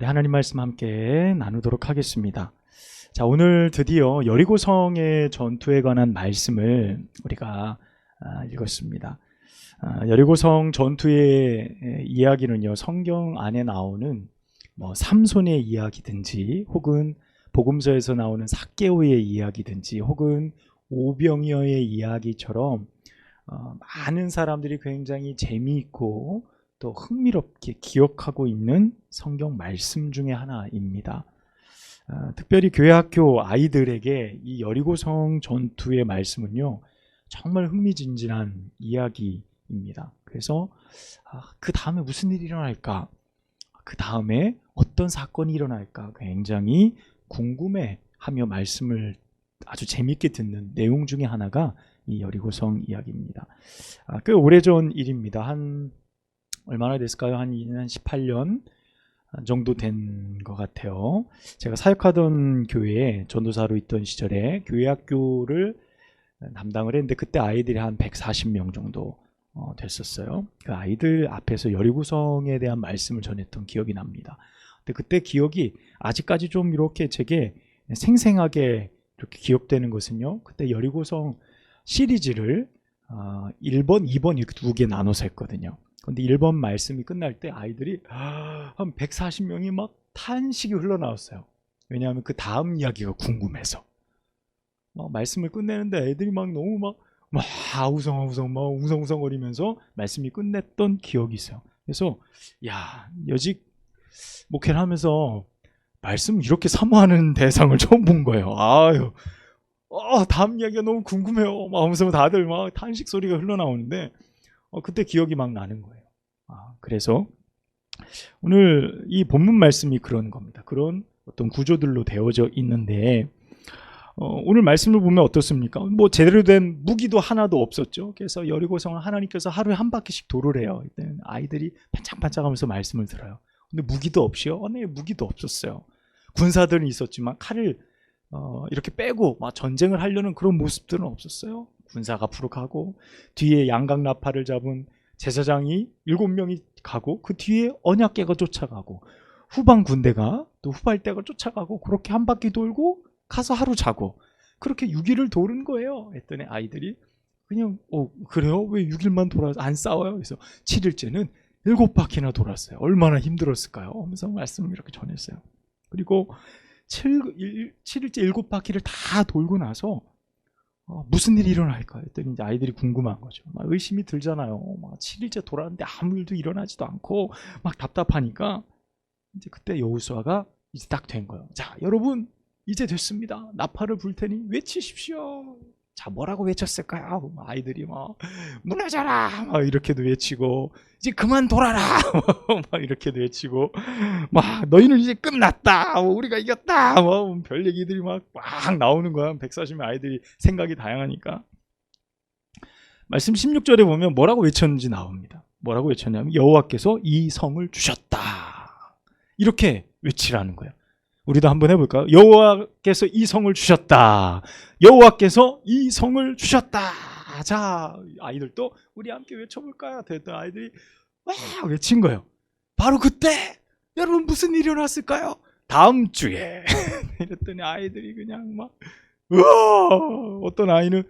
우리 하나님 말씀 함께 나누도록 하겠습니다. 자, 오늘 드디어 여리고성의 전투에 관한 말씀을 우리가 읽었습니다. 여리고성 전투의 이야기는요, 성경 안에 나오는 삼손의 이야기든지 혹은 복음서에서 나오는 삭개오의 이야기든지 혹은 오병이어의 이야기처럼 많은 사람들이 굉장히 재미있고 또 흥미롭게 기억하고 있는 성경 말씀 중에 하나입니다. 특별히 교회학교 아이들에게 이 여리고성 전투의 말씀은요, 정말 흥미진진한 이야기입니다. 그래서 그 다음에 무슨 일이 일어날까? 그 다음에 어떤 사건이 일어날까? 굉장히 궁금해하며 말씀을 아주 재밌게 듣는 내용 중에 하나가 이 여리고성 이야기입니다. 꽤 오래전 일입니다. 얼마나 됐을까요? 한 18년 정도 된 것 같아요. 제가 사역하던 교회에 전도사로 있던 시절에 교회학교를 담당을 했는데 그때 아이들이 한 140명 정도 됐었어요. 그 아이들 앞에서 여리고성에 대한 말씀을 전했던 기억이 납니다. 근데 그때 기억이 아직까지 좀 이렇게 제게 생생하게 이렇게 기억되는 것은요, 그때 여리고성 시리즈를 1번, 2번 이렇게 두 개 나눠서 했거든요. 근데 1번 말씀이 끝날 때 아이들이 한 140명이 막 탄식이 흘러나왔어요. 왜냐하면 그 다음 이야기가 궁금해서. 막 말씀을 끝내는데 애들이 막 너무 막 우성우성 막 웅성웅성거리면서 말씀이 끝냈던 기억이 있어요. 그래서 여직 목회를 하면서 말씀 이렇게 사모하는 대상을 처음 본 거예요. 다음 이야기가 너무 궁금해요. 막 하면서 다들 막 탄식 소리가 흘러나오는데 그때 기억이 막 나는 거예요. 그래서 오늘 이 본문 말씀이 그런 겁니다. 그런 어떤 구조들로 되어져 있는데 오늘 말씀을 보면 어떻습니까? 제대로 된 무기도 하나도 없었죠. 그래서 여리고성을 하나님께서 하루에 한 바퀴씩 도를 해요. 이때는 아이들이 반짝반짝하면서 말씀을 들어요. 근데 무기도 없이요? 네, 무기도 없었어요. 군사들은 있었지만 칼을 이렇게 빼고 막 전쟁을 하려는 그런 모습들은 없었어요. 군사가 부룩하고 뒤에 양각나팔을 잡은 제사장이 7명이 가고 그 뒤에 언약궤가 쫓아가고 후방 군대가 또 후발대가 쫓아가고 그렇게 한 바퀴 돌고 가서 하루 자고 그렇게 6일을 도는 거예요. 했더니 아이들이 그냥 그래요? 왜 6일만 돌아서 안 싸워요? 그래서 7일째는 7바퀴나 돌았어요. 얼마나 힘들었을까요? 하면서 말씀을 이렇게 전했어요. 그리고 7일째 7바퀴를 다 돌고 나서 무슨 일이 일어날까 했더니 이제 아이들이 궁금한 거죠. 막 의심이 들잖아요. 막 7일째 돌았는데 아무 일도 일어나지도 않고 막 답답하니까 이제 그때 여호수아가 이제 딱 된 거예요. 자, 여러분 이제 됐습니다. 나팔을 불 테니 외치십시오. 자, 뭐라고 외쳤을까요? 아이들이 막 무너져라 막 이렇게도 외치고 이제 그만 돌아라 막 이렇게도 외치고 막 너희는 이제 끝났다 우리가 이겼다 별 얘기들이 막 나오는 거야. 140명 아이들이 생각이 다양하니까. 말씀 16절에 보면 뭐라고 외쳤는지 나옵니다. 뭐라고 외쳤냐면 여호와께서 이 성을 주셨다 이렇게 외치라는 거예요. 우리도 한번 해볼까요? 여호와께서 이 성을 주셨다. 여호와께서 이 성을 주셨다. 자, 아이들도 우리 함께 외쳐볼까요? 됐던 아이들이 외친 거예요. 바로 그때 여러분 무슨 일이 일어났을까요? 다음 주에 이랬더니 아이들이 그냥 막 어떤 아이는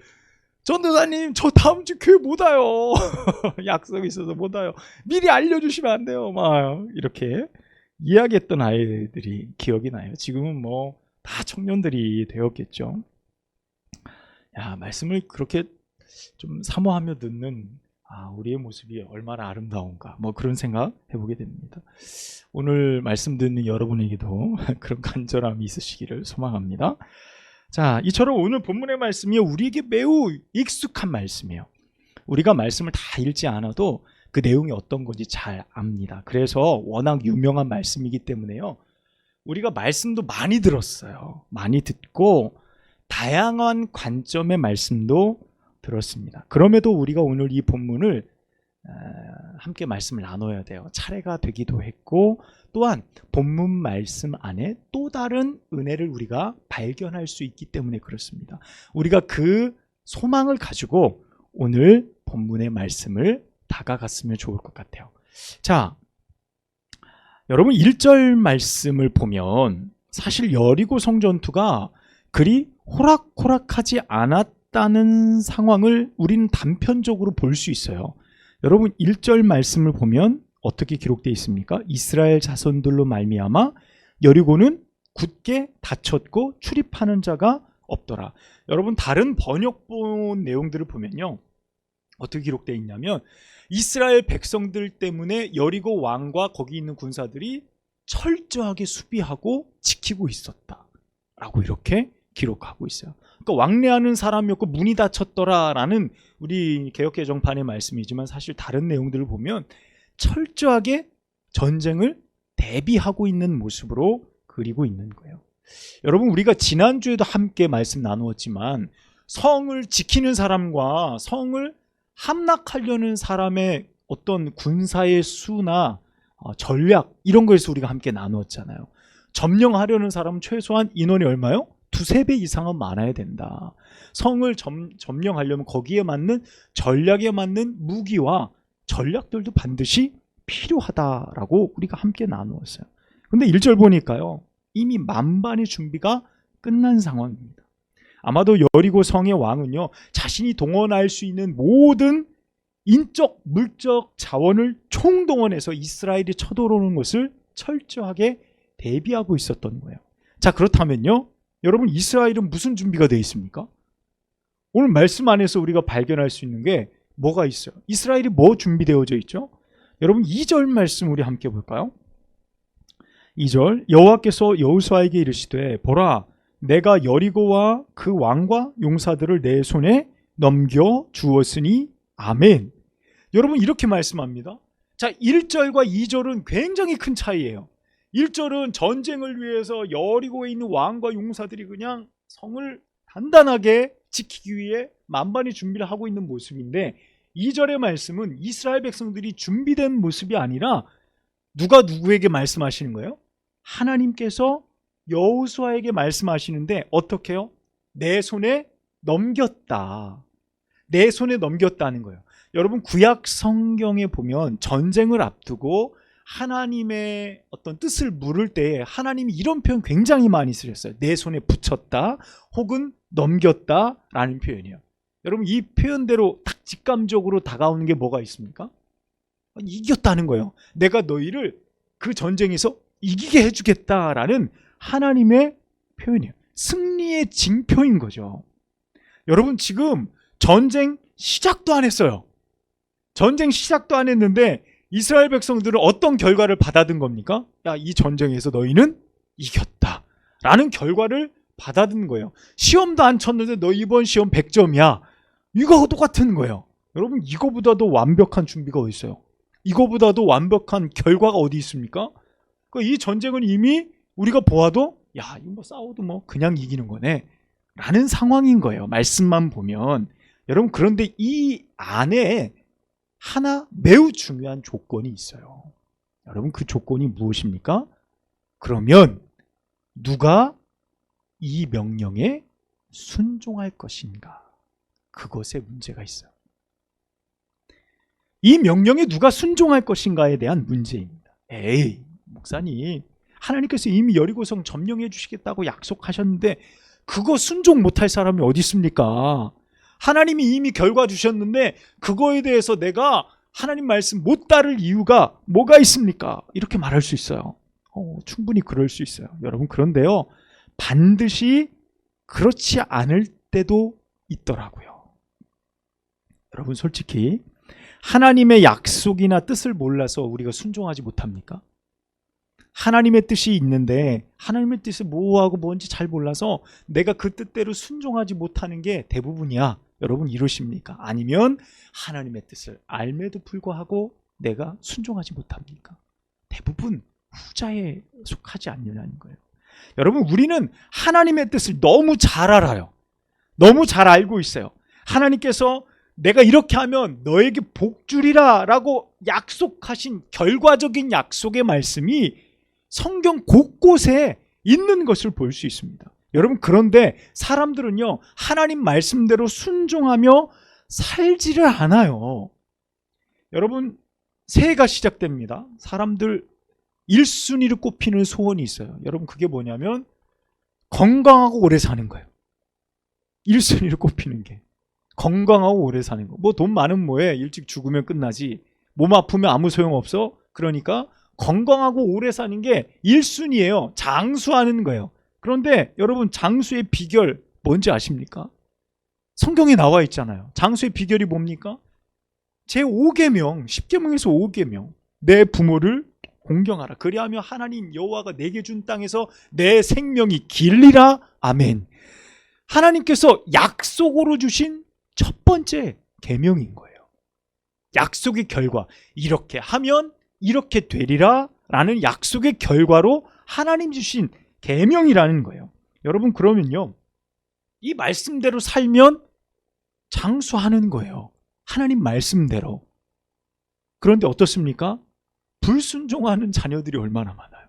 전도사님 저 다음 주 교회 못 와요. 약속이 있어서 못 와요. 미리 알려주시면 안 돼요. 막 이렇게 이야기했던 아이들이 기억이 나요. 지금은 다 청년들이 되었겠죠. 말씀을 그렇게 좀 사모하며 듣는 우리의 모습이 얼마나 아름다운가 그런 생각 해보게 됩니다. 오늘 말씀 듣는 여러분에게도 그런 간절함이 있으시기를 소망합니다. 자, 이처럼 오늘 본문의 말씀이 우리에게 매우 익숙한 말씀이에요. 우리가 말씀을 다 읽지 않아도 그 내용이 어떤 건지 잘 압니다. 그래서 워낙 유명한 말씀이기 때문에요, 우리가 말씀도 많이 들었어요. 많이 듣고 다양한 관점의 말씀도 들었습니다. 그럼에도 우리가 오늘 이 본문을 함께 말씀을 나눠야 돼요. 차례가 되기도 했고 또한 본문 말씀 안에 또 다른 은혜를 우리가 발견할 수 있기 때문에 그렇습니다. 우리가 그 소망을 가지고 오늘 본문의 말씀을 다가갔으면 좋을 것 같아요. 자, 여러분 1절 말씀을 보면 사실 여리고 성 전투가 그리 호락호락하지 않았다는 상황을 우리는 단편적으로 볼 수 있어요. 여러분 1절 말씀을 보면 어떻게 기록되어 있습니까? 이스라엘 자손들로 말미암아 여리고는 굳게 닫혔고 출입하는 자가 없더라. 여러분 다른 번역본 내용들을 보면요, 어떻게 기록되어 있냐면 이스라엘 백성들 때문에 여리고 왕과 거기 있는 군사들이 철저하게 수비하고 지키고 있었다 라고 이렇게 기록하고 있어요. 그러니까 왕래하는 사람이었고 문이 닫혔더라라는 우리 개역개정판의 말씀이지만 사실 다른 내용들을 보면 철저하게 전쟁을 대비하고 있는 모습으로 그리고 있는 거예요. 여러분 우리가 지난주에도 함께 말씀 나누었지만 성을 지키는 사람과 성을 함락하려는 사람의 어떤 군사의 수나 전략 이런 거에서 우리가 함께 나누었잖아요. 점령하려는 사람은 최소한 인원이 얼마요? 2-3배 이상은 많아야 된다. 성을 점령하려면 거기에 맞는 전략에 맞는 무기와 전략들도 반드시 필요하다라고 우리가 함께 나누었어요. 근데 1절 보니까요, 이미 만반의 준비가 끝난 상황입니다. 아마도 여리고 성의 왕은요, 자신이 동원할 수 있는 모든 인적, 물적 자원을 총동원해서 이스라엘이 쳐들어오는 것을 철저하게 대비하고 있었던 거예요. 자, 그렇다면요, 여러분 이스라엘은 무슨 준비가 되어 있습니까? 오늘 말씀 안에서 우리가 발견할 수 있는 게 뭐가 있어요? 이스라엘이 뭐 준비되어져 있죠? 여러분 2절 말씀 우리 함께 볼까요? 2절, 여호와께서 여호수아에게 이르시되 보라, 내가 여리고와 그 왕과 용사들을 내 손에 넘겨 주었으니 아멘. 여러분 이렇게 말씀합니다. 자, 1절과 2절은 굉장히 큰 차이예요. 1절은 전쟁을 위해서 여리고에 있는 왕과 용사들이 그냥 성을 단단하게 지키기 위해 만반의 준비를 하고 있는 모습인데, 2절의 말씀은 이스라엘 백성들이 준비된 모습이 아니라 누가 누구에게 말씀하시는 거예요? 하나님께서 여호수아에게 말씀하시는데 어떻게 해요? 내 손에 넘겼다. 내 손에 넘겼다는 거예요. 여러분 구약 성경에 보면 전쟁을 앞두고 하나님의 어떤 뜻을 물을 때 하나님이 이런 표현 굉장히 많이 쓰셨어요. 내 손에 붙였다 혹은 넘겼다 라는 표현이에요. 여러분 이 표현대로 딱 직감적으로 다가오는 게 뭐가 있습니까? 이겼다는 거예요. 내가 너희를 그 전쟁에서 이기게 해주겠다라는 하나님의 표현이에요. 승리의 징표인 거죠. 여러분 지금 전쟁 시작도 안 했어요. 전쟁 시작도 안 했는데 이스라엘 백성들은 어떤 결과를 받아든 겁니까? 야, 이 전쟁에서 너희는 이겼다 라는 결과를 받아든 거예요. 시험도 안 쳤는데 너 이번 시험 100점이야. 이거하고 똑같은 거예요. 여러분 이거보다도 완벽한 준비가 어디 있어요? 이거보다도 완벽한 결과가 어디 있습니까? 이 전쟁은 이미 우리가 보아도 야, 이거 뭐 싸워도 뭐 그냥 이기는 거네 라는 상황인 거예요. 말씀만 보면. 여러분 그런데 이 안에 하나 매우 중요한 조건이 있어요. 여러분 그 조건이 무엇입니까? 그러면 누가 이 명령에 순종할 것인가? 그것에 문제가 있어요. 이 명령에 누가 순종할 것인가에 대한 문제입니다. 에이, 목사님, 하나님께서 이미 여리고성 점령해 주시겠다고 약속하셨는데 그거 순종 못할 사람이 어디 있습니까? 하나님이 이미 결과 주셨는데 그거에 대해서 내가 하나님 말씀 못 따를 이유가 뭐가 있습니까? 이렇게 말할 수 있어요. 충분히 그럴 수 있어요. 여러분 그런데요, 반드시 그렇지 않을 때도 있더라고요. 여러분 솔직히 하나님의 약속이나 뜻을 몰라서 우리가 순종하지 못합니까? 하나님의 뜻이 있는데 하나님의 뜻이 뭐하고 뭔지 잘 몰라서 내가 그 뜻대로 순종하지 못하는 게 대부분이야. 여러분 이러십니까? 아니면 하나님의 뜻을 알매도 불구하고 내가 순종하지 못합니까? 대부분 후자에 속하지 않느냐는 거예요. 여러분 우리는 하나님의 뜻을 너무 잘 알아요. 너무 잘 알고 있어요. 하나님께서 내가 이렇게 하면 너에게 복 주리라 라고 약속하신 결과적인 약속의 말씀이 성경 곳곳에 있는 것을 볼 수 있습니다. 여러분 그런데 사람들은요 하나님 말씀대로 순종하며 살지를 않아요. 여러분 새해가 시작됩니다. 사람들 1순위로 꼽히는 소원이 있어요. 여러분 그게 뭐냐면 건강하고 오래 사는 거예요. 1순위로 꼽히는 게 건강하고 오래 사는 거. 뭐 돈 많으면 뭐해, 일찍 죽으면 끝나지. 몸 아프면 아무 소용없어. 그러니까 건강하고 오래 사는 게 1순위예요. 장수하는 거예요. 그런데 여러분 장수의 비결 뭔지 아십니까? 성경에 나와 있잖아요. 장수의 비결이 뭡니까? 제5계명 10계명에서 5계명 내 부모를 공경하라. 그리하며 하나님 여호와가 내게 준 땅에서 내 생명이 길리라. 아멘. 하나님께서 약속으로 주신 첫 번째 계명인 거예요. 약속의 결과, 이렇게 하면 이렇게 되리라 라는 약속의 결과로 하나님 주신 계명이라는 거예요. 여러분 그러면요, 이 말씀대로 살면 장수하는 거예요. 하나님 말씀대로. 그런데 어떻습니까? 불순종하는 자녀들이 얼마나 많아요.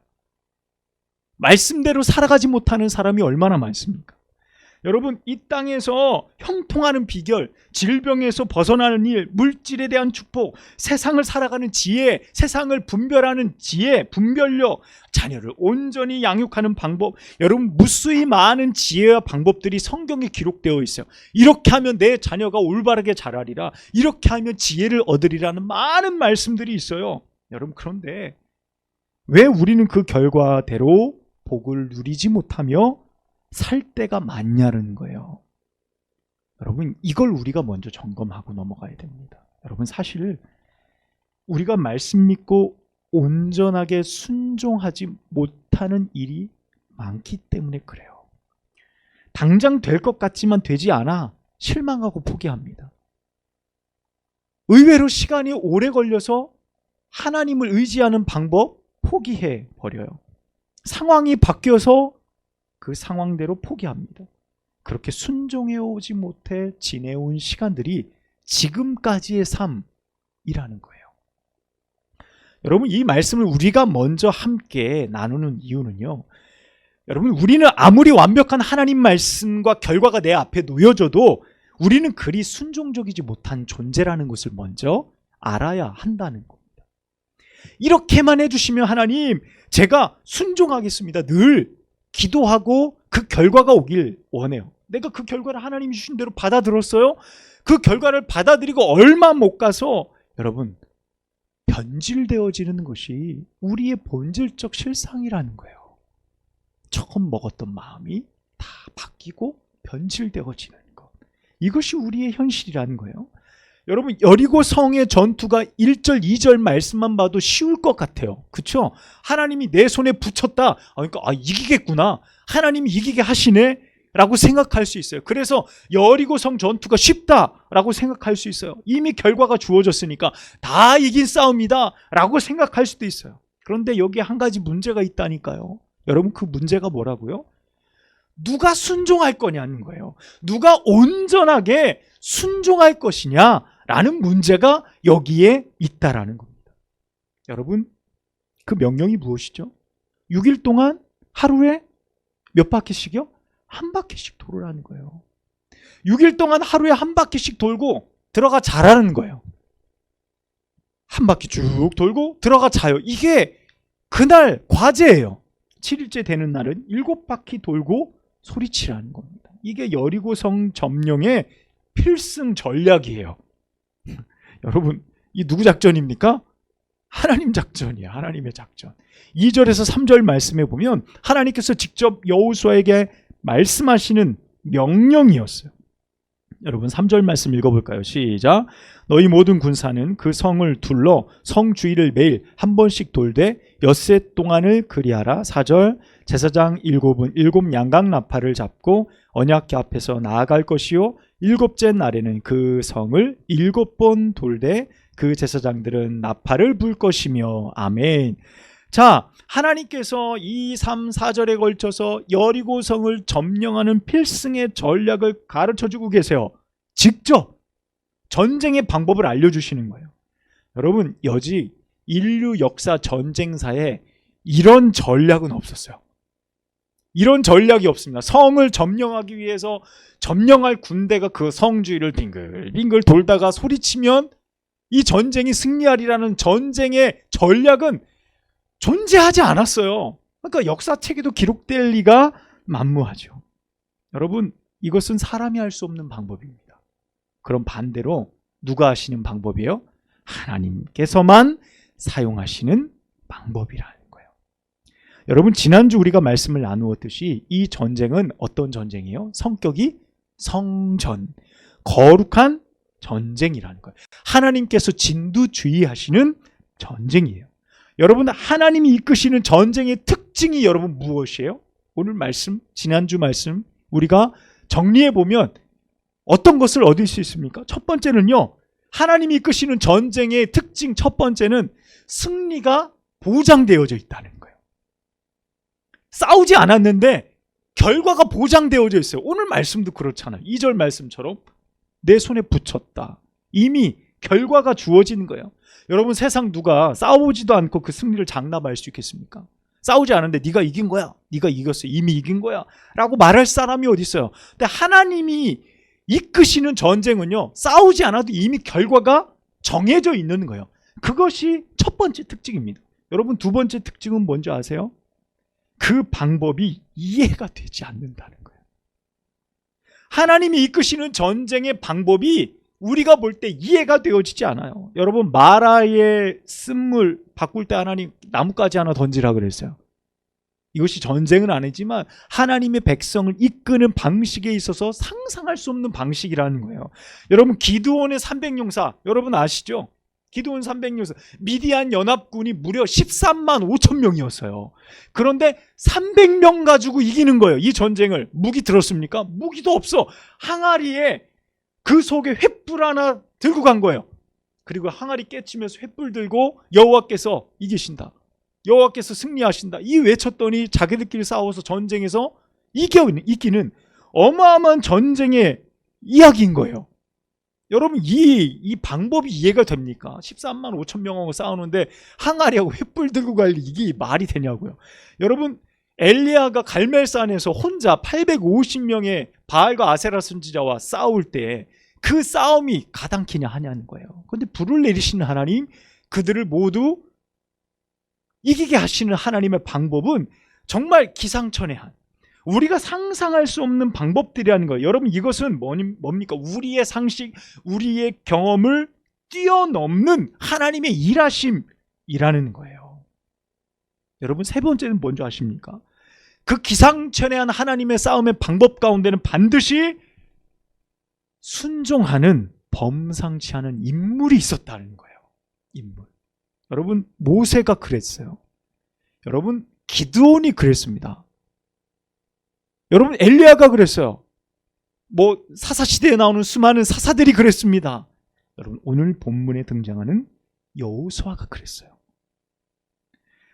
말씀대로 살아가지 못하는 사람이 얼마나 많습니까? 여러분 이 땅에서 형통하는 비결, 질병에서 벗어나는 일, 물질에 대한 축복, 세상을 살아가는 지혜, 세상을 분별하는 지혜, 분별력, 자녀를 온전히 양육하는 방법, 여러분 무수히 많은 지혜와 방법들이 성경에 기록되어 있어요. 이렇게 하면 내 자녀가 올바르게 자라리라, 이렇게 하면 지혜를 얻으리라는 많은 말씀들이 있어요. 여러분 그런데 왜 우리는 그 결과대로 복을 누리지 못하며 살 때가 많냐는 거예요. 여러분 이걸 우리가 먼저 점검하고 넘어가야 됩니다. 여러분 사실 우리가 말씀 믿고 온전하게 순종하지 못하는 일이 많기 때문에 그래요. 당장 될 것 같지만 되지 않아 실망하고 포기합니다. 의외로 시간이 오래 걸려서 하나님을 의지하는 방법 포기해 버려요. 상황이 바뀌어서 그 상황대로 포기합니다. 그렇게 순종해 오지 못해 지내온 시간들이 지금까지의 삶이라는 거예요. 여러분 이 말씀을 우리가 먼저 함께 나누는 이유는요, 여러분 우리는 아무리 완벽한 하나님 말씀과 결과가 내 앞에 놓여져도 우리는 그리 순종적이지 못한 존재라는 것을 먼저 알아야 한다는 겁니다. 이렇게만 해주시면 하나님 제가 순종하겠습니다 늘 기도하고 그 결과가 오길 원해요. 내가 그 결과를 하나님이 주신 대로 받아들었어요. 그 결과를 받아들이고 얼마 못 가서 여러분 변질되어지는 것이 우리의 본질적 실상이라는 거예요. 처음 먹었던 마음이 다 바뀌고 변질되어지는 것, 이것이 우리의 현실이라는 거예요. 여러분 여리고 성의 전투가 1절 2절 말씀만 봐도 쉬울 것 같아요. 그렇죠? 하나님이 내 손에 붙였다, 그러니까 이기겠구나, 하나님이 이기게 하시네 라고 생각할 수 있어요. 그래서 여리고 성 전투가 쉽다라고 생각할 수 있어요. 이미 결과가 주어졌으니까 다 이긴 싸움이다 라고 생각할 수도 있어요. 그런데 여기에 한 가지 문제가 있다니까요. 여러분 그 문제가 뭐라고요? 누가 순종할 거냐는 거예요. 누가 온전하게 순종할 것이냐라는 문제가 여기에 있다라는 겁니다. 여러분 그 명령이 무엇이죠? 6일 동안 하루에 몇 바퀴씩이요? 한 바퀴씩 돌으라는 거예요. 6일 동안 하루에 한 바퀴씩 돌고 들어가 자라는 거예요. 한 바퀴 쭉 돌고 들어가 자요. 이게 그날 과제예요. 7일째 되는 날은 7바퀴 돌고 소리치라는 겁니다. 이게 여리고성 점령의 필승 전략이에요. 여러분 이 누구 작전입니까? 하나님 작전이에요. 하나님의 작전. 2절에서 3절 말씀에 보면 하나님께서 직접 여호수아에게 말씀하시는 명령이었어요. 여러분 3절 말씀 읽어볼까요? 시작. 너희 모든 군사는 그 성을 둘러 성 주위를 매일 한 번씩 돌되 엿새 동안을 그리하라. 4절. 제사장 7은 7 양각 나팔을 잡고 언약궤 앞에서 나아갈 것이요 7째 날에는 그 성을 7번 돌되 그 제사장들은 나팔을 불 것이며. 아멘. 자, 하나님께서 2, 3, 4절에 걸쳐서 여리고성을 점령하는 필승의 전략을 가르쳐주고 계세요. 직접 전쟁의 방법을 알려주시는 거예요. 여러분 여지 인류 역사 전쟁사에 이런 전략은 없었어요. 이런 전략이 없습니다. 성을 점령하기 위해서 점령할 군대가 그 성 주위를 빙글빙글 돌다가 소리치면 이 전쟁이 승리하리라는 전쟁의 전략은 존재하지 않았어요. 그러니까 역사책에도 기록될 리가 만무하죠. 여러분, 이것은 사람이 할 수 없는 방법입니다. 그럼 반대로 누가 하시는 방법이에요? 하나님께서만 사용하시는 방법이라는 거예요. 여러분, 지난주 우리가 말씀을 나누었듯이 이 전쟁은 어떤 전쟁이에요? 성격이 성전, 거룩한 전쟁이라는 거예요. 하나님께서 진두주의하시는 전쟁이에요. 여러분, 하나님이 이끄시는 전쟁의 특징이 여러분 무엇이에요? 오늘 말씀, 지난주 말씀 우리가 정리해 보면 어떤 것을 얻을 수 있습니까? 첫 번째는요, 하나님이 이끄시는 전쟁의 특징 첫 번째는 승리가 보장되어져 있다는 거예요. 싸우지 않았는데 결과가 보장되어져 있어요. 오늘 말씀도 그렇잖아요. 2절 말씀처럼 내 손에 붙였다. 이미 결과가 주어지는 거예요. 여러분, 세상 누가 싸우지도 않고 그 승리를 장담할 수 있겠습니까? 싸우지 않았는데 네가 이긴 거야, 네가 이겼어, 이미 이긴 거야 라고 말할 사람이 어디 있어요? 근데 하나님이 이끄시는 전쟁은요, 싸우지 않아도 이미 결과가 정해져 있는 거예요. 그것이 첫 번째 특징입니다. 여러분, 두 번째 특징은 뭔지 아세요? 그 방법이 이해가 되지 않는다는 거예요. 하나님이 이끄시는 전쟁의 방법이 우리가 볼 때 이해가 되어지지 않아요. 여러분, 마라의 쓴물 바꿀 때 하나님 나뭇가지 하나 던지라 그랬어요. 이것이 전쟁은 아니지만 하나님의 백성을 이끄는 방식에 있어서 상상할 수 없는 방식이라는 거예요. 여러분, 기드온의 300용사 여러분 아시죠? 기드온 300용사, 미디안 연합군이 무려 13만 5천 명이었어요. 그런데 300명 가지고 이기는 거예요. 이 전쟁을. 무기 들었습니까? 무기도 없어. 항아리에 그 속에 횃불 하나 들고 간 거예요. 그리고 항아리 깨치면서 횃불 들고 여호와께서 이기신다, 여호와께서 승리하신다 이 외쳤더니 자기들끼리 싸워서 전쟁에서 이기는 어마어마한 전쟁의 이야기인 거예요. 여러분, 이 방법이 이해가 됩니까? 13만 5천 명하고 싸우는데 항아리하고 횃불 들고 갈 이게 말이 되냐고요. 여러분, 엘리야가 갈멜산에서 혼자 850명의 바알과 아세라 선지자와 싸울 때 그 싸움이 가당키냐 하냐는 거예요. 그런데 불을 내리시는 하나님, 그들을 모두 이기게 하시는 하나님의 방법은 정말 기상천외한, 우리가 상상할 수 없는 방법들이라는 거예요. 여러분, 이것은 뭡니까? 우리의 상식, 우리의 경험을 뛰어넘는 하나님의 일하심이라는 거예요. 여러분, 세 번째는 뭔지 아십니까? 그 기상천외한 하나님의 싸움의 방법 가운데는 반드시 순종하는 범상치 않은 인물이 있었다는 거예요. 인물. 여러분, 모세가 그랬어요. 여러분, 기드온이 그랬습니다. 여러분, 엘리야가 그랬어요. 사사시대에 나오는 수많은 사사들이 그랬습니다. 여러분, 오늘 본문에 등장하는 여호수아가 그랬어요.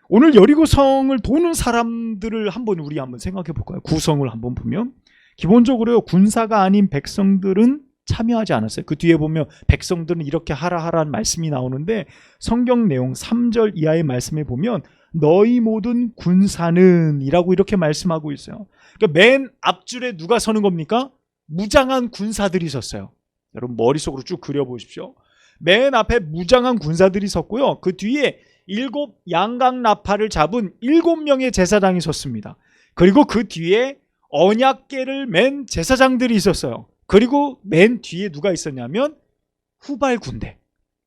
오늘 여리고성을 도는 사람들을 우리 한번 생각해 볼까요? 구성을 한번 보면 기본적으로 군사가 아닌 백성들은 참여하지 않았어요. 그 뒤에 보면 백성들은 이렇게 하라는 말씀이 나오는데 성경 내용 3절 이하의 말씀에 보면 너희 모든 군사는 이라고 이렇게 말씀하고 있어요. 그러니까 맨 앞줄에 누가 서는 겁니까? 무장한 군사들이 섰어요. 여러분, 머릿속으로 쭉 그려보십시오. 맨 앞에 무장한 군사들이 섰고요. 그 뒤에 7 양각 나팔을 잡은 7명의 제사장이 섰습니다. 그리고 그 뒤에 언약궤를 맨 제사장들이 있었어요. 그리고 맨 뒤에 누가 있었냐면 후발 군대.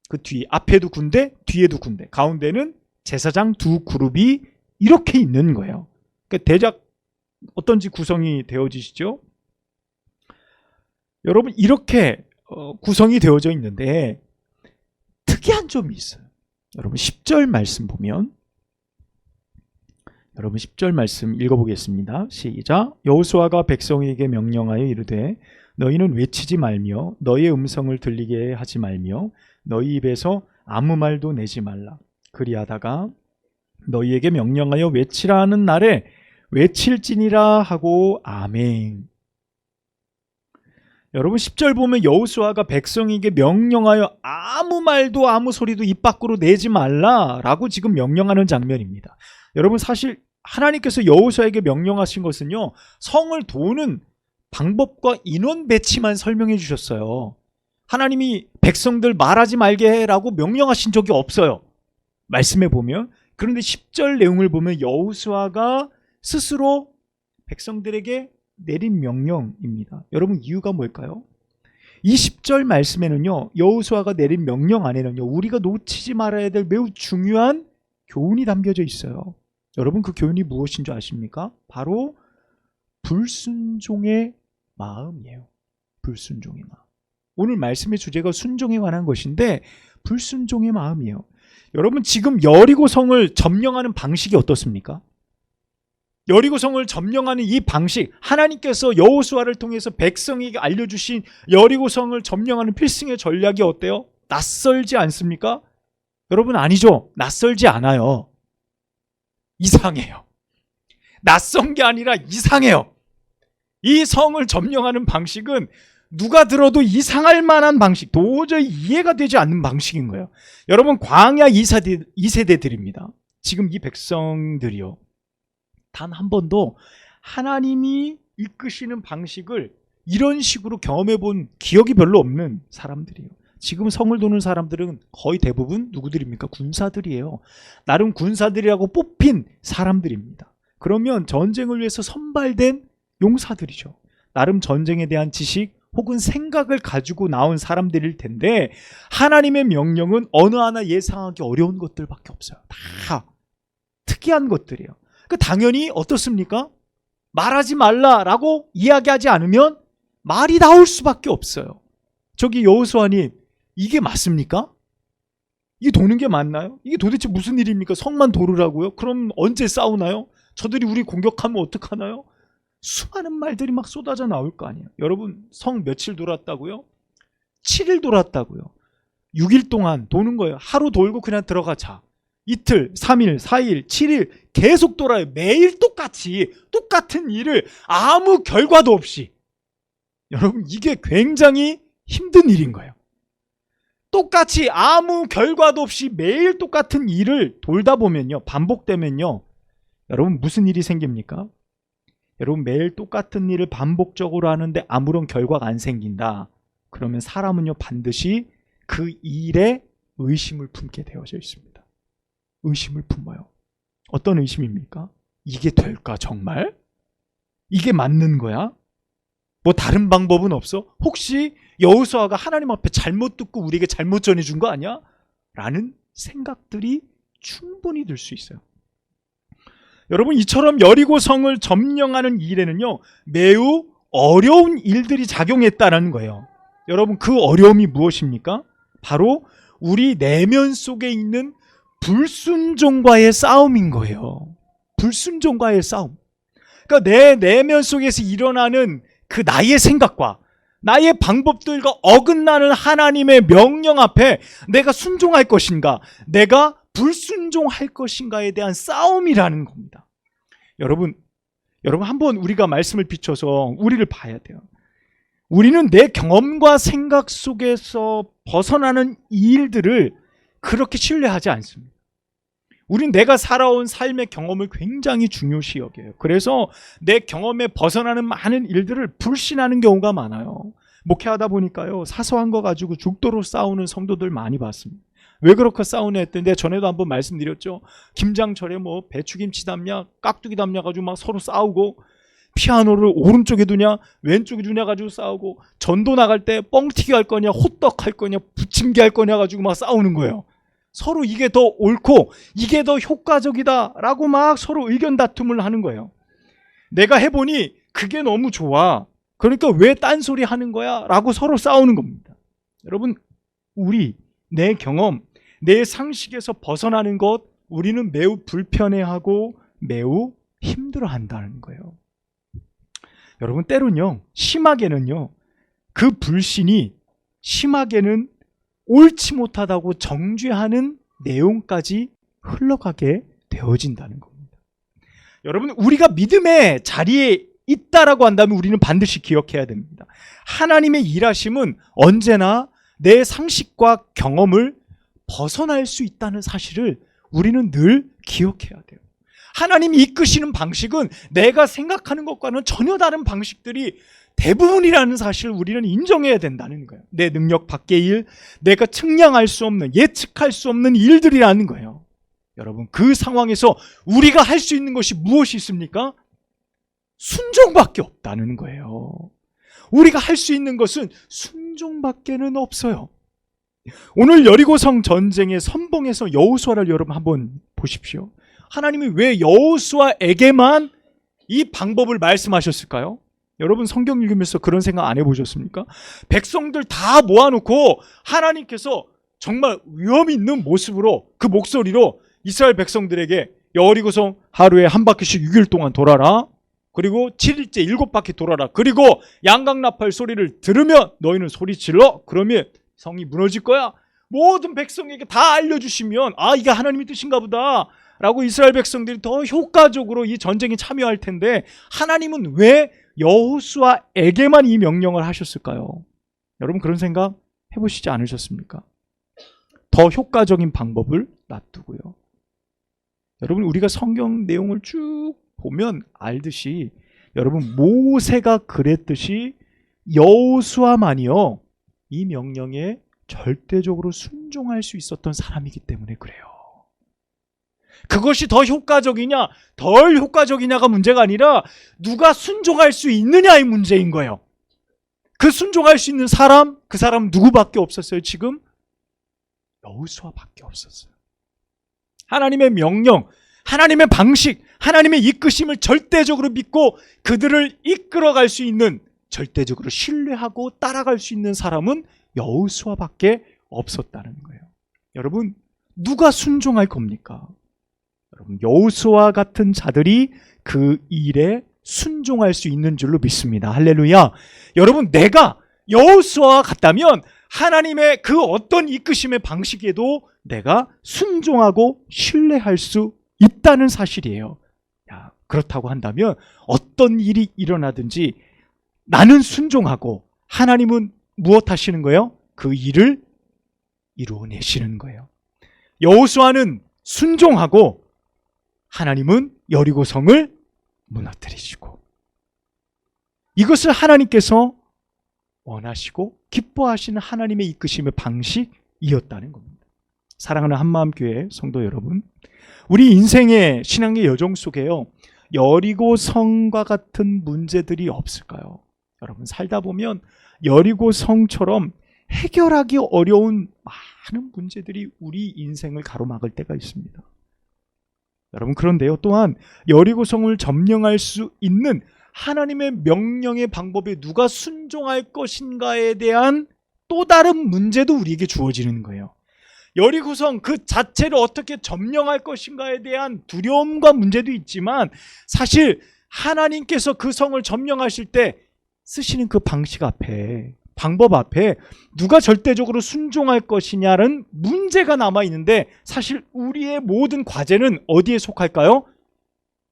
그 뒤에 앞에도 군대, 뒤에도 군대. 가운데는 제사장 두 그룹이 이렇게 있는 거예요. 그러니까 대략 어떤지 구성이 되어지시죠? 여러분, 이렇게 구성이 되어져 있는데 특이한 점이 있어요. 여러분, 10절 말씀 보면, 여러분 10절 말씀 읽어보겠습니다. 시작. 여호수아가 백성에게 명령하여 이르되 너희는 외치지 말며 너희의 음성을 들리게 하지 말며 너희 입에서 아무 말도 내지 말라. 그리하다가 너희에게 명령하여 외치라 하는 날에 외칠지니라 하고 아멘. 여러분, 10절 보면 여호수아가 백성에게 명령하여 아무 말도 아무 소리도 입 밖으로 내지 말라라고 지금 명령하는 장면입니다. 여러분, 사실 하나님께서 여호수아에게 명령하신 것은요, 성을 도는 방법과 인원 배치만 설명해 주셨어요. 하나님이 백성들 말하지 말게 해라고 명령하신 적이 없어요. 말씀해 보면. 그런데 10절 내용을 보면 여호수아가 스스로 백성들에게 내린 명령입니다. 여러분 이유가 뭘까요? 이 10절 말씀에는요, 여호수아가 내린 명령 안에는요, 우리가 놓치지 말아야 될 매우 중요한 교훈이 담겨져 있어요. 여러분 그 교훈이 무엇인 줄 아십니까? 바로 불순종의 마음이에요. 불순종의 마음. 오늘 말씀의 주제가 순종에 관한 것인데 불순종의 마음이에요. 여러분 지금 여리고성을 점령하는 방식이 어떻습니까? 여리고성을 점령하는 이 방식, 하나님께서 여호수아를 통해서 백성에게 알려주신 여리고성을 점령하는 필승의 전략이 어때요? 낯설지 않습니까? 여러분 아니죠. 낯설지 않아요. 이상해요. 낯선 게 아니라 이상해요. 이 성을 점령하는 방식은 누가 들어도 이상할 만한 방식, 도저히 이해가 되지 않는 방식인 거예요. 여러분 광야 2세대들입니다. 지금 이 백성들이요, 단 한 번도 하나님이 이끄시는 방식을 이런 식으로 경험해 본 기억이 별로 없는 사람들이에요. 지금 성을 도는 사람들은 거의 대부분 누구들입니까? 군사들이에요. 나름 군사들이라고 뽑힌 사람들입니다. 그러면 전쟁을 위해서 선발된 용사들이죠. 나름 전쟁에 대한 지식 혹은 생각을 가지고 나온 사람들일 텐데 하나님의 명령은 어느 하나 예상하기 어려운 것들밖에 없어요. 다 특이한 것들이에요. 당연히 어떻습니까? 말하지 말라라고 이야기하지 않으면 말이 나올 수밖에 없어요. 저기 여호수아님, 이게 맞습니까? 이게 도는 게 맞나요? 이게 도대체 무슨 일입니까? 성만 도르라고요? 그럼 언제 싸우나요? 저들이 우리 공격하면 어떡하나요? 수많은 말들이 막 쏟아져 나올 거 아니에요. 여러분 성 며칠 돌았다고요? 7일 돌았다고요. 6일 동안 도는 거예요. 하루 돌고 그냥 들어가자. 이틀, 3일, 4일, 7일 계속 돌아요. 매일 똑같이 똑같은 일을 아무 결과도 없이. 여러분 이게 굉장히 힘든 일인 거예요. 똑같이 아무 결과도 없이 매일 똑같은 일을 돌다 보면요, 반복되면요, 여러분 무슨 일이 생깁니까? 여러분 매일 똑같은 일을 반복적으로 하는데 아무런 결과가 안 생긴다. 그러면 사람은요 반드시 그 일에 의심을 품게 되어져 있습니다. 의심을 품어요. 어떤 의심입니까? 이게 될까 정말? 이게 맞는 거야? 뭐 다른 방법은 없어? 혹시 여호수아가 하나님 앞에 잘못 듣고 우리에게 잘못 전해준 거 아니야? 라는 생각들이 충분히 들 수 있어요. 여러분 이처럼 여리고성을 점령하는 일에는요 매우 어려운 일들이 작용했다는 거예요. 여러분 그 어려움이 무엇입니까? 바로 우리 내면 속에 있는 불순종과의 싸움인 거예요. 불순종과의 싸움. 그러니까 내 내면 속에서 일어나는 그 나의 생각과 나의 방법들과 어긋나는 하나님의 명령 앞에 내가 순종할 것인가, 내가 불순종할 것인가에 대한 싸움이라는 겁니다. 여러분 한번 우리가 말씀을 비춰서 우리를 봐야 돼요. 우리는 내 경험과 생각 속에서 벗어나는 이 일들을 그렇게 신뢰하지 않습니다. 우린 내가 살아온 삶의 경험을 굉장히 중요시 여겨요. 그래서 내 경험에 벗어나는 많은 일들을 불신하는 경우가 많아요. 목회하다 보니까요, 사소한 거 가지고 죽도록 싸우는 성도들 많이 봤습니다. 왜 그렇게 싸우냐 했던데 전에도 한번 말씀드렸죠. 김장철에 뭐 배추김치 담냐 깍두기 담냐 가지고 막 서로 싸우고, 피아노를 오른쪽에 두냐 왼쪽에 두냐 가지고 싸우고, 전도 나갈 때 뻥튀기 할 거냐 호떡 할 거냐 부침개 할 거냐 가지고 막 싸우는 거예요. 서로 이게 더 옳고 이게 더 효과적이다 라고 막 서로 의견 다툼을 하는 거예요. 내가 해보니 그게 너무 좋아, 그러니까 왜 딴소리 하는 거야 라고 서로 싸우는 겁니다. 여러분 내 경험, 내 상식에서 벗어나는 것, 우리는 매우 불편해하고 매우 힘들어한다는 거예요. 여러분 때로는요, 심하게는요, 그 불신이 심하게는 옳지 못하다고 정죄하는 내용까지 흘러가게 되어진다는 겁니다. 여러분 우리가 믿음의 자리에 있다라고 한다면 우리는 반드시 기억해야 됩니다. 하나님의 일하심은 언제나 내 상식과 경험을 벗어날 수 있다는 사실을 우리는 늘 기억해야 돼요. 하나님이 이끄시는 방식은 내가 생각하는 것과는 전혀 다른 방식들이 대부분이라는 사실을 우리는 인정해야 된다는 거예요. 내 능력 밖의 일, 내가 측량할 수 없는, 예측할 수 없는 일들이라는 거예요. 여러분, 그 상황에서 우리가 할 수 있는 것이 무엇이 있습니까? 순종밖에 없다는 거예요. 우리가 할 수 있는 것은 순종밖에는 없어요. 오늘 여리고성 전쟁의 선봉에서 여호수아를 여러분 한번 보십시오. 하나님이 왜 여호수아에게만 이 방법을 말씀하셨을까요? 여러분 성경 읽으면서 그런 생각 안 해보셨습니까? 백성들 다 모아놓고 하나님께서 정말 위험 있는 모습으로 그 목소리로 이스라엘 백성들에게 여리고성 하루에 한 바퀴씩 6일 동안 돌아라. 그리고 7일째 7바퀴 돌아라. 그리고 양강나팔 소리를 들으면 너희는 소리질러. 그러면 성이 무너질 거야. 모든 백성에게 다 알려주시면 이게 하나님의 뜻인가 보다 라고 이스라엘 백성들이 더 효과적으로 이 전쟁에 참여할 텐데 하나님은 왜 여호수아에게만 이 명령을 하셨을까요? 여러분 그런 생각 해보시지 않으셨습니까? 더 효과적인 방법을 놔두고요. 여러분 우리가 성경 내용을 쭉 보면 알듯이 여러분 모세가 그랬듯이 여호수아만이요 이 명령에 절대적으로 순종할 수 있었던 사람이기 때문에 그래요. 그것이 더 효과적이냐 덜 효과적이냐가 문제가 아니라 누가 순종할 수 있느냐의 문제인 거예요. 그 순종할 수 있는 사람, 그 사람 누구밖에 없었어요? 지금 여호수아밖에 없었어요. 하나님의 명령, 하나님의 방식, 하나님의 이끄심을 절대적으로 믿고 그들을 이끌어갈 수 있는, 절대적으로 신뢰하고 따라갈 수 있는 사람은 여호수아밖에 없었다는 거예요. 여러분 누가 순종할 겁니까? 여러분 여호수아 같은 자들이 그 일에 순종할 수 있는 줄로 믿습니다. 할렐루야. 여러분 내가 여호수아와 같다면 하나님의 그 어떤 이끄심의 방식에도 내가 순종하고 신뢰할 수 있다는 사실이에요. 그렇다고 한다면 어떤 일이 일어나든지 나는 순종하고 하나님은 무엇 하시는 거예요? 그 일을 이루어내시는 거예요. 여호수아는 순종하고 하나님은 여리고성을 무너뜨리시고, 이것을 하나님께서 원하시고 기뻐하시는 하나님의 이끄심의 방식이었다는 겁니다. 사랑하는 한마음교회 성도 여러분, 우리 인생의 신앙의 여정 속에요 여리고성과 같은 문제들이 없을까요? 여러분 살다 보면 여리고성처럼 해결하기 어려운 많은 문제들이 우리 인생을 가로막을 때가 있습니다. 여러분 그런데요 또한 여리고성을 점령할 수 있는 하나님의 명령의 방법에 누가 순종할 것인가에 대한 또 다른 문제도 우리에게 주어지는 거예요. 여리고성 그 자체를 어떻게 점령할 것인가에 대한 두려움과 문제도 있지만 사실 하나님께서 그 성을 점령하실 때 쓰시는 그 방식 앞에, 방법 앞에 누가 절대적으로 순종할 것이냐는 문제가 남아있는데 사실 우리의 모든 과제는 어디에 속할까요?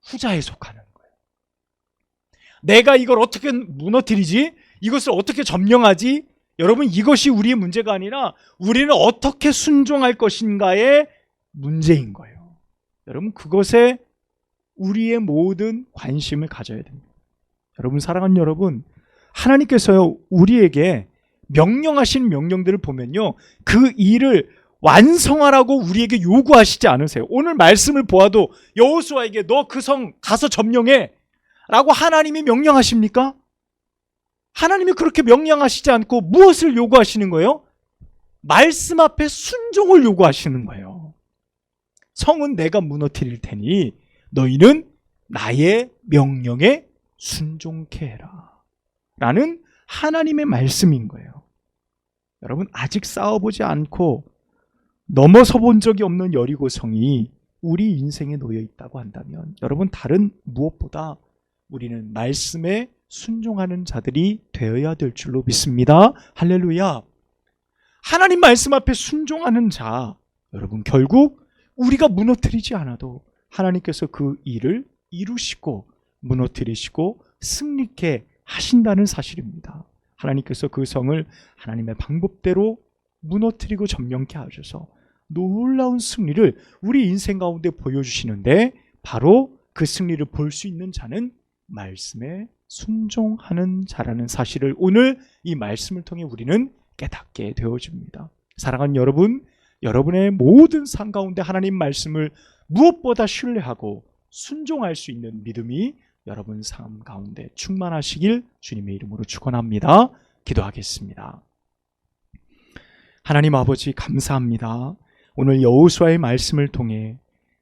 후자에 속하는 거예요. 내가 이걸 어떻게 무너뜨리지? 이것을 어떻게 점령하지? 여러분 이것이 우리의 문제가 아니라 우리는 어떻게 순종할 것인가의 문제인 거예요. 여러분 그것에 우리의 모든 관심을 가져야 됩니다. 여러분 사랑하는 여러분, 하나님께서요 우리에게 명령하신 명령들을 보면요 그 일을 완성하라고 우리에게 요구하시지 않으세요. 오늘 말씀을 보아도 여호수아에게 너 그 성 가서 점령해 라고 하나님이 명령하십니까? 하나님이 그렇게 명령하시지 않고 무엇을 요구하시는 거예요? 말씀 앞에 순종을 요구하시는 거예요. 성은 내가 무너뜨릴 테니 너희는 나의 명령에 순종케 해라 라는 하나님의 말씀인 거예요. 여러분 아직 싸워보지 않고 넘어서 본 적이 없는 여리고성이 우리 인생에 놓여 있다고 한다면 여러분 다른 무엇보다 우리는 말씀에 순종하는 자들이 되어야 될 줄로 믿습니다. 할렐루야. 하나님 말씀 앞에 순종하는 자, 여러분 결국 우리가 무너뜨리지 않아도 하나님께서 그 일을 이루시고 무너뜨리시고 승리케 하신다는 사실입니다. 하나님께서 그 성을 하나님의 방법대로 무너뜨리고 점령케 하셔서 놀라운 승리를 우리 인생 가운데 보여주시는데 바로 그 승리를 볼 수 있는 자는 말씀에 순종하는 자라는 사실을 오늘 이 말씀을 통해 우리는 깨닫게 되어집니다. 사랑하는 여러분, 여러분의 모든 삶 가운데 하나님 말씀을 무엇보다 신뢰하고 순종할 수 있는 믿음이 여러분 삶 가운데 충만하시길 주님의 이름으로 축원합니다. 기도하겠습니다. 하나님 아버지 감사합니다. 오늘 여호수아의 말씀을 통해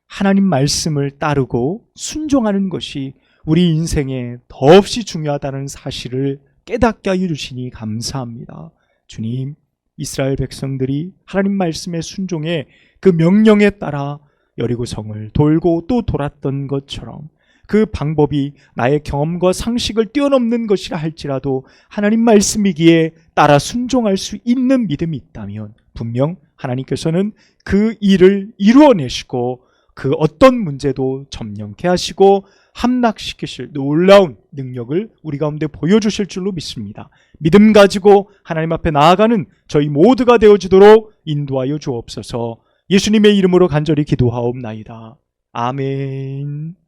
하나님 말씀을 따르고 순종하는 것이 우리 인생에 더없이 중요하다는 사실을 깨닫게 해주시니 감사합니다. 주님, 이스라엘 백성들이 하나님 말씀에 순종해 그 명령에 따라 여리고성을 돌고 또 돌았던 것처럼 그 방법이 나의 경험과 상식을 뛰어넘는 것이라 할지라도 하나님 말씀이기에 따라 순종할 수 있는 믿음이 있다면 분명 하나님께서는 그 일을 이루어내시고 그 어떤 문제도 점령케 하시고 함락시키실 놀라운 능력을 우리 가운데 보여주실 줄로 믿습니다. 믿음 가지고 하나님 앞에 나아가는 저희 모두가 되어지도록 인도하여 주옵소서. 예수님의 이름으로 간절히 기도하옵나이다. 아멘.